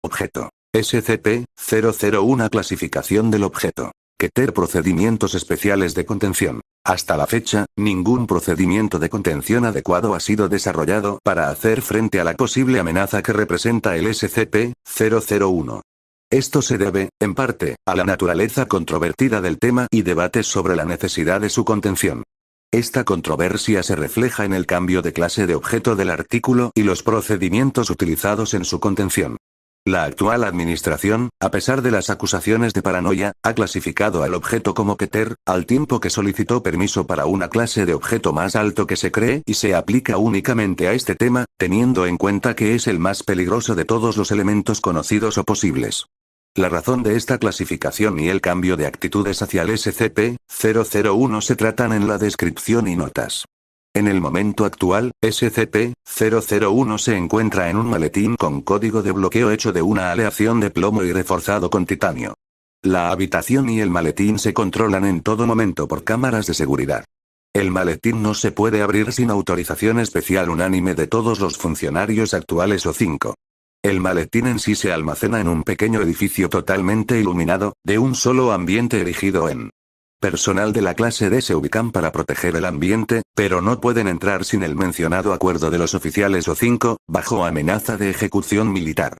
Objeto. SCP-001 Clasificación del objeto. Keter Procedimientos especiales de contención. Hasta la fecha, ningún procedimiento de contención adecuado ha sido desarrollado para hacer frente a la posible amenaza que representa el SCP-001. Esto se debe, en parte, a la naturaleza controvertida del tema y debates sobre la necesidad de su contención. Esta controversia se refleja en el cambio de clase de objeto del artículo y los procedimientos utilizados en su contención. La actual administración, a pesar de las acusaciones de paranoia, ha clasificado al objeto como Keter, al tiempo que solicitó permiso para una clase de objeto más alto que se cree y se aplica únicamente a este tema, teniendo en cuenta que es el más peligroso de todos los elementos conocidos o posibles. La razón de esta clasificación y el cambio de actitudes hacia el SCP-001 se tratan en la descripción y notas. En el momento actual, SCP-001 se encuentra en un maletín con código de bloqueo hecho de una aleación de plomo y reforzado con titanio. La habitación y el maletín se controlan en todo momento por cámaras de seguridad. El maletín no se puede abrir sin autorización especial unánime de todos los funcionarios actuales o 5. El maletín en sí se almacena en un pequeño edificio totalmente iluminado, de un solo ambiente erigido en. Personal de la clase D se ubican para proteger el ambiente, pero no pueden entrar sin el mencionado acuerdo de los oficiales O5, bajo amenaza de ejecución militar.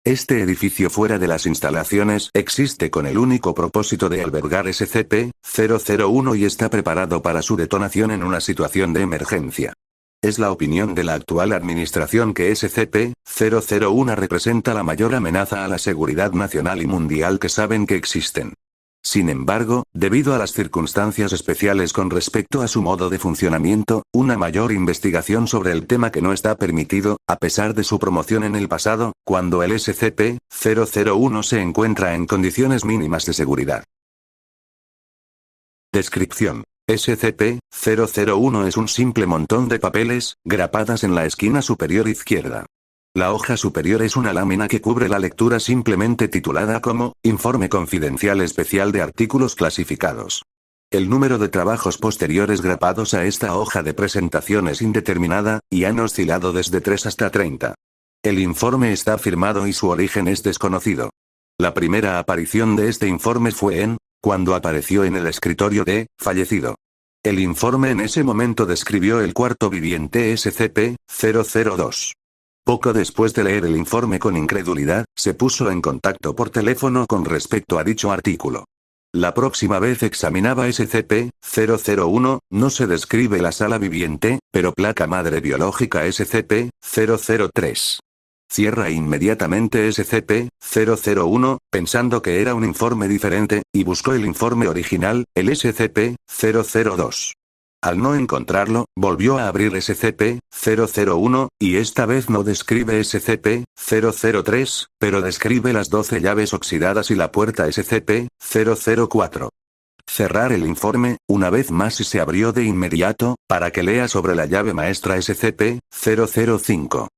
Este edificio fuera de las instalaciones existe con el único propósito de albergar SCP-001 y está preparado para su detonación en una situación de emergencia. Es la opinión de la actual administración que SCP-001 representa la mayor amenaza a la seguridad nacional y mundial que saben que existen. Sin embargo, debido a las circunstancias especiales con respecto a su modo de funcionamiento, una mayor investigación sobre el tema que no está permitido, a pesar de su promoción en el pasado, cuando el SCP-001 se encuentra en condiciones mínimas de seguridad. Descripción. SCP-001 es un simple montón de papeles, grapadas en la esquina superior izquierda. La hoja superior es una lámina que cubre la lectura simplemente titulada como Informe Confidencial Especial de Artículos Clasificados. El número de trabajos posteriores grapados a esta hoja de presentación es indeterminada, y han oscilado desde 3 hasta 30. El informe está firmado y su origen es desconocido. La primera aparición de este informe fue cuando apareció en el escritorio de fallecido. El informe en ese momento describió el cuarto viviente SCP-002. Poco después de leer el informe con incredulidad, se puso en contacto por teléfono con respecto a dicho artículo. La próxima vez examinaba SCP-001, no se describe la sala viviente, pero placa madre biológica SCP-003. Cierra inmediatamente SCP-001, pensando que era un informe diferente, y buscó el informe original, el SCP-002. Al no encontrarlo, volvió a abrir SCP-001, y esta vez no describe SCP-003, pero describe las 12 llaves oxidadas y la puerta SCP-004. Cerrar el informe, una vez más y se abrió de inmediato, para que lea sobre la llave maestra SCP-005.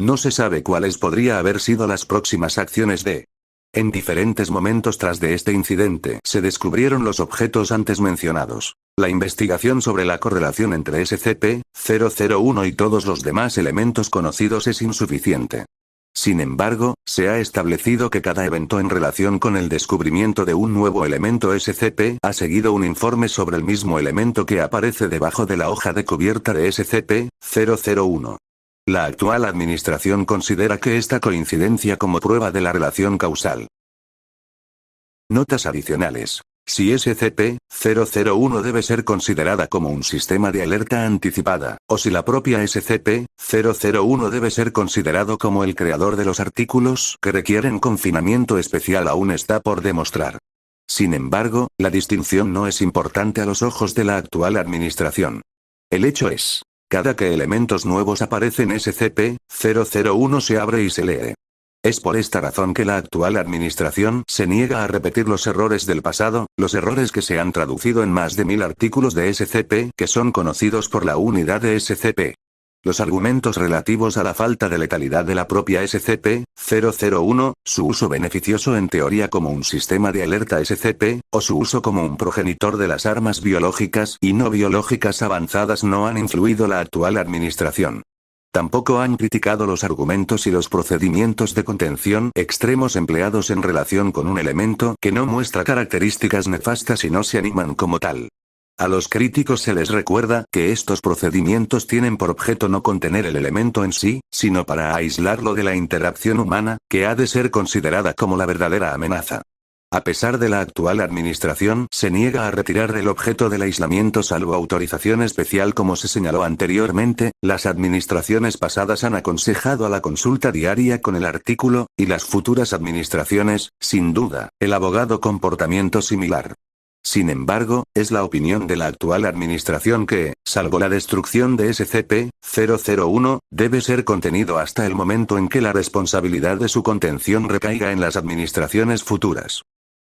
No se sabe cuáles podría haber sido las próximas acciones de. En diferentes momentos tras de este incidente se descubrieron los objetos antes mencionados. La investigación sobre la correlación entre SCP-001 y todos los demás elementos conocidos es insuficiente. Sin embargo, se ha establecido que cada evento en relación con el descubrimiento de un nuevo elemento SCP ha seguido un informe sobre el mismo elemento que aparece debajo de la hoja de cubierta de SCP-001. La actual administración considera que esta coincidencia como prueba de la relación causal. Notas adicionales. Si SCP-001 debe ser considerada como un sistema de alerta anticipada, o si la propia SCP-001 debe ser considerado como el creador de los artículos que requieren confinamiento especial aún está por demostrar. Sin embargo, la distinción no es importante a los ojos de la actual administración. El hecho es. Cada que elementos nuevos aparecen SCP-001 se abre y se lee. Es por esta razón que la actual administración se niega a repetir los errores del pasado, los errores que se han traducido en más de 1000 artículos de SCP que son conocidos por la unidad de SCP. Los argumentos relativos a la falta de letalidad de la propia SCP-001, su uso beneficioso en teoría como un sistema de alerta SCP, o su uso como un progenitor de las armas biológicas y no biológicas avanzadas no han influido la actual administración. Tampoco han criticado los argumentos y los procedimientos de contención extremos empleados en relación con un elemento que no muestra características nefastas y no se animan como tal. A los críticos se les recuerda que estos procedimientos tienen por objeto no contener el elemento en sí, sino para aislarlo de la interacción humana, que ha de ser considerada como la verdadera amenaza. A pesar de la actual administración, se niega a retirar el objeto del aislamiento salvo autorización especial como se señaló anteriormente, las administraciones pasadas han aconsejado a la consulta diaria con el artículo, y las futuras administraciones, sin duda, el abogado comportamiento similar. Sin embargo, es la opinión de la actual administración que, salvo la destrucción de SCP-001, debe ser contenido hasta el momento en que la responsabilidad de su contención recaiga en las administraciones futuras.